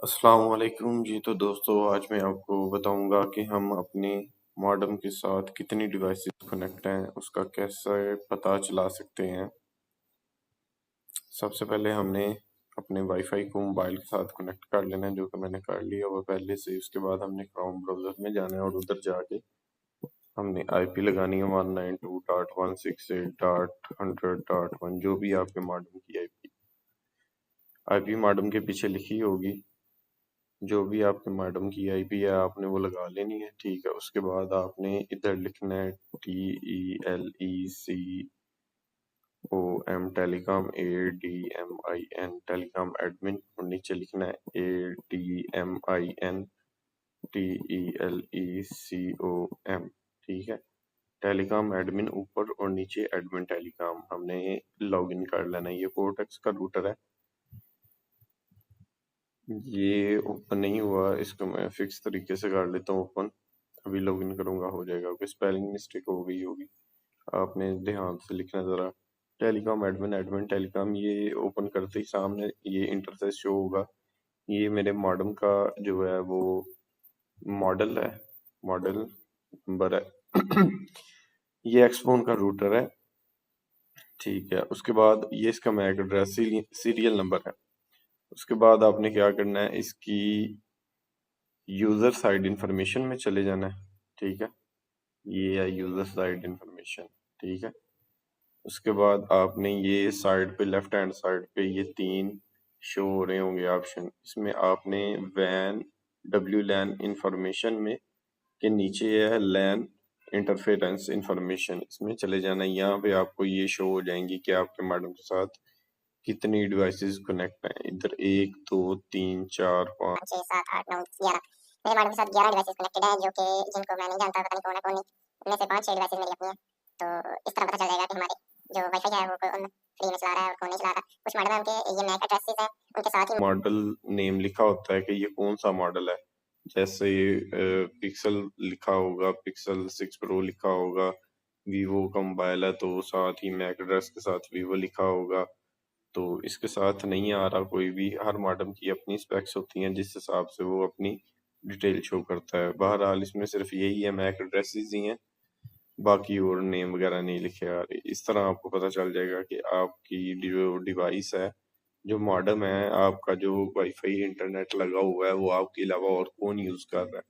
अस्सलाम वालेकुम जी। तो दोस्तों, आज मैं आपको बताऊंगा कि हम अपने मॉडेम के साथ कितनी डिवाइसेस कनेक्ट हैं उसका कैसे पता चला सकते हैं। सबसे पहले हमने अपने वाईफाई को मोबाइल के साथ कनेक्ट कर लेना है, जो कि मैंने कर लिया वो पहले से। उसके बाद हमने क्रोम ब्राउज़र में जाना है और उधर जाके हमने आईपी लगानी है 192.168.100.1, जो भी आपके मॉडेम की आईपी मॉडेम के पीछे लिखी होगी। जो भी आपके मॉडेम की आईपी है आपने वो लगा लेनी है, ठीक है। उसके बाद आपने इधर लिखना है TELECOM टेलीकॉम एडमिन, और नीचे लिखना है ADMIN TELECOM, ठीक है। टेलीकॉम एडमिन ऊपर और नीचे एडमिन टेलीकॉम हमने लॉगिन कर लेना है। ये कोर्टेक्स का रूटर है, ये ओपन नहीं हुआ, इसको मैं फिक्स तरीके से कर लेता हूँ ओपन। अभी लॉगिन करूंगा, हो जाएगा। कोई स्पेलिंग मिस्टेक हो गई होगी, आपने ध्यान से लिखना जरा। टेलीकॉम एडमिन टेलीकॉम, ये ओपन करते ही सामने ये इंटरफेस शो होगा। ये मेरे मॉडेम का जो है वो मॉडल है, मॉडल नंबर है। ये एक्सपोन का रूटर है, ठीक है। उसके बाद ये इसका मैक एड्रेस सीरियल नंबर है। उसके बाद आपने क्या करना है, इसकी यूजर साइड इंफॉर्मेशन में चले जाना है, ठीक है। ये है यूजर साइड इंफॉर्मेशन, ठीक है। उसके बाद आपने ये साइड पे लेफ्ट हैंड साइड पे ये तीन शो हो रहे होंगे ऑप्शन, इसमें आपने वैन WLAN इंफॉर्मेशन में के नीचे है लैन इंटरफेरेंस इंफॉर्मेशन, इसमें चले जाना। यहाँ पे आपको ये शो हो जाएंगी कि आपके मॉडेम के साथ कितनी डिवाइसेस कनेक्ट हैं। इधर 1 2 3 4 5 6 7 8 9 11 मेरे मॉडेम के साथ 11 डिवाइसेस कनेक्टेड है, जो कि जिनको मैं नहीं जानता, पता नहीं कौन है कौन नहीं। उनमें से 5-6 डिवाइसेस मेरी अपनी हैं। तो इस तरह पता चल जाएगा कि हमारे जो वाईफाई है वो कौन फ्री में चला रहा है और कौन नहीं चला रहा। कुछ मॉडल के ये मैक एड्रेसेस हैं, उनके साथ ही मॉडल नेम लिखा होता है कि ये कौन सा मॉडल है। जैसे पिक्सल लिखा होगा, पिक्सल 6 प्रो लिखा होगा। वीवो का मोबाइल है तो साथ ही मैक एड्रेस के साथ वीवो लिखा होगा। तो इसके साथ नहीं आ रहा कोई भी। हर मॉडम की अपनी स्पेक्स होती हैं, जिस हिसाब से वो अपनी डिटेल शो करता है। बहरहाल इसमें सिर्फ यही है, मैक एड्रेसेस ही हैं, बाकी और नेम वगैरह नहीं लिखे आ रहे। इस तरह आपको पता चल जाएगा कि आपकी जो डिवाइस है, जो मॉडेम है, आपका जो वाईफाई इंटरनेट लगा हुआ है, वो आपके अलावा और कौन यूज कर रहा है।